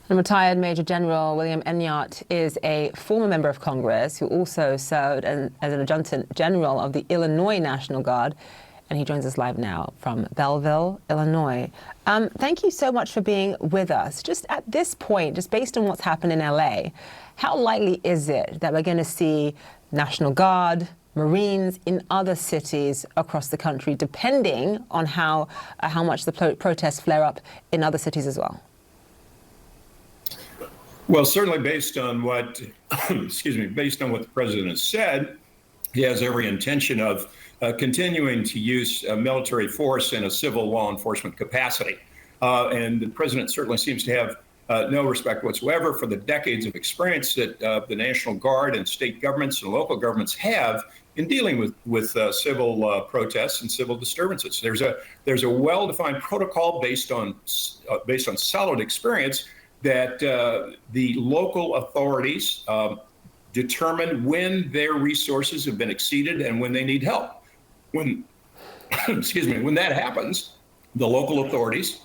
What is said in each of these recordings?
And retired Major General William Enyart is a former member of Congress who also served as an Adjutant General of the Illinois National Guard. And he joins us live now from Belleville, Illinois. Thank you so much for being with us. Just at this point, just based on what's happened in LA, how likely is it that we're going to see National Guard, Marines in other cities across the country, depending on how much the protests flare up in other cities as well? Well, certainly based on what, based on what the president has said, he has every intention of continuing to use military force in a civil law enforcement capacity. And the president certainly seems to have no respect whatsoever for the decades of experience that the National Guard and state governments and local governments have in dealing with civil protests and civil disturbances. There's a well-defined protocol based on solid experience that the local authorities determine when their resources have been exceeded and when they need help. When, when that happens, the local authorities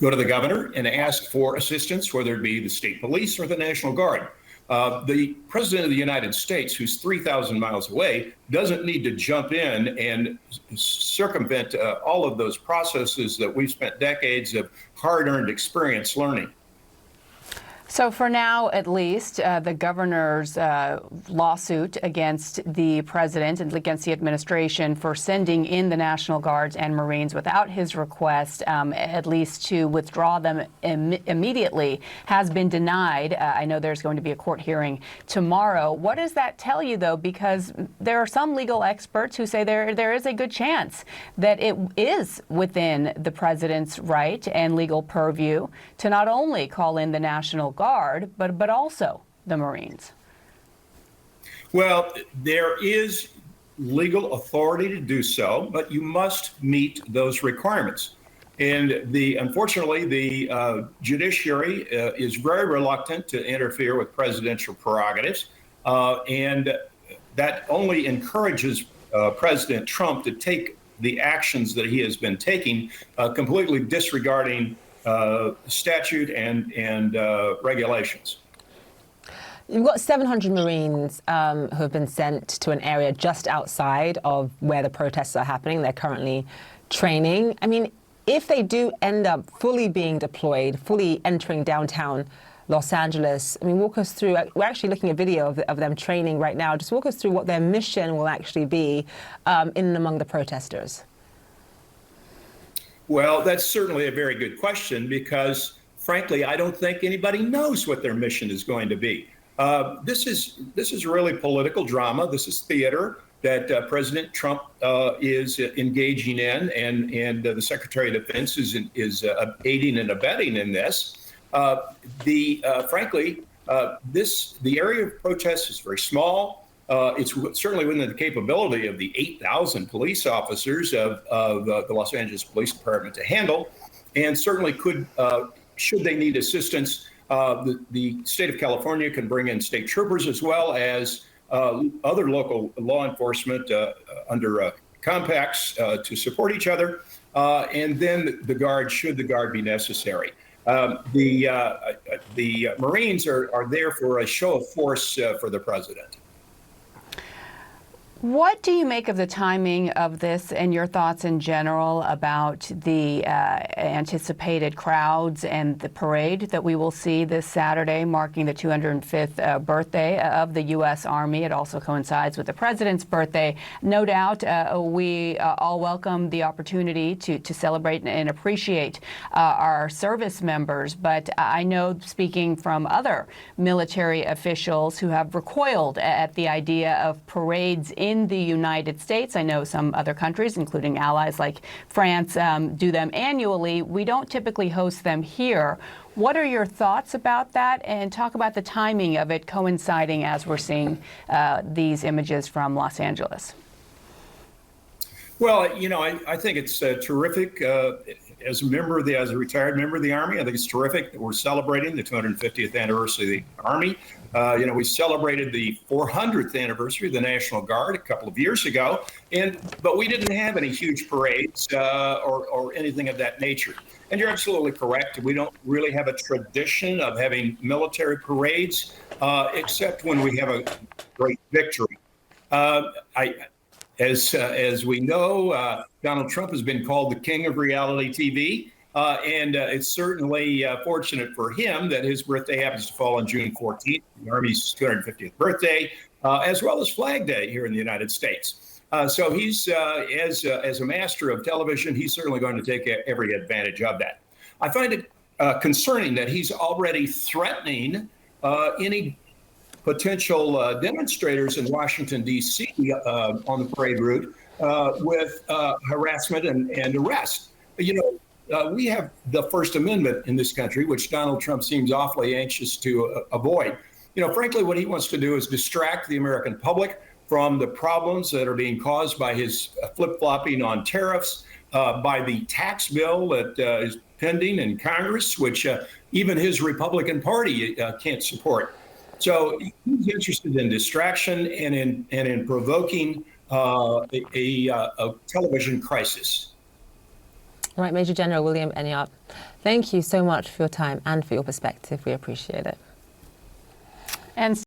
go to the governor and ask for assistance, whether it be the state police or the National Guard. The president of the United States, who's 3,000 miles away, doesn't need to jump in and circumvent all of those processes that we've spent decades of hard-earned experience learning. So for now, at least, the governor's lawsuit against the president and against the administration for sending in the National Guards and Marines without his request, at least to withdraw them immediately, has been denied. I know there's going to be a court hearing tomorrow. What does that tell you, though? Because there are some legal experts who say there is a good chance that it is within the president's right and legal purview to not only call in the National Guard, but also the Marines. Well, there is legal authority to do so, but you must meet those requirements. And unfortunately, the judiciary is very reluctant to interfere with presidential prerogatives, and that only encourages President Trump to take the actions that he has been taking, completely disregarding statute and regulations. You've got 700 Marines who have been sent to an area just outside of where the protests are happening. They're currently training. I mean, if they do end up fully being deployed, fully entering downtown Los Angeles, I mean, walk us through, we're actually looking at video of them training right now. Just walk us through what their mission will actually be in and among the protesters. Well, that's certainly a very good question because, frankly, I don't think anybody knows what their mission is going to be. This is really political drama. This is theater that President Trump is engaging in, and the Secretary of Defense is aiding and abetting in this. Frankly, the area of protest is very small. It's certainly within the capability of the 8,000 police officers of the Los Angeles Police Department to handle, and certainly could, should they need assistance, the state of California can bring in state troopers as well as other local law enforcement under compacts to support each other, and then the Guard, should the Guard be necessary. The Marines are there for a show of force for the president. What do you make of the timing of this and your thoughts in general about the anticipated crowds and the parade that we will see this Saturday, marking the 205th birthday of the U.S. Army? It also coincides with the president's birthday. No doubt we all welcome the opportunity to celebrate and appreciate our service members. But I know, speaking from other military officials who have recoiled at the idea of parades in the United States. I know some other countries, including allies like France, do them annually. We don't typically host them here. What are your thoughts about that? And talk about the timing of it coinciding as we're seeing these images from Los Angeles. Well, you know, I think it's terrific as a retired member of the Army, I think it's terrific that we're celebrating the 250th anniversary of the Army. We celebrated the 400th anniversary of the National Guard a couple of years ago, but we didn't have any huge parades or anything of that nature. And you're absolutely correct. We don't really have a tradition of having military parades, except when we have a great victory. As we know, Donald Trump has been called the king of reality TV. And it's certainly fortunate for him that his birthday happens to fall on June 14th, the Army's 250th birthday, as well as Flag Day here in the United States. So he's, as a master of television, he's certainly going to take every advantage of that. I find it concerning that he's already threatening any potential demonstrators in Washington, D.C. On the parade route with harassment and arrest. We have the First Amendment in this country, which Donald Trump seems awfully anxious to avoid. Frankly, what he wants to do is distract the American public from the problems that are being caused by his flip-flopping on tariffs, by the tax bill that is pending in Congress, which even his Republican Party can't support. So he's interested in distraction and in provoking a television crisis. All right, Major General William Enyart, thank you so much for your time and for your perspective. We appreciate it. And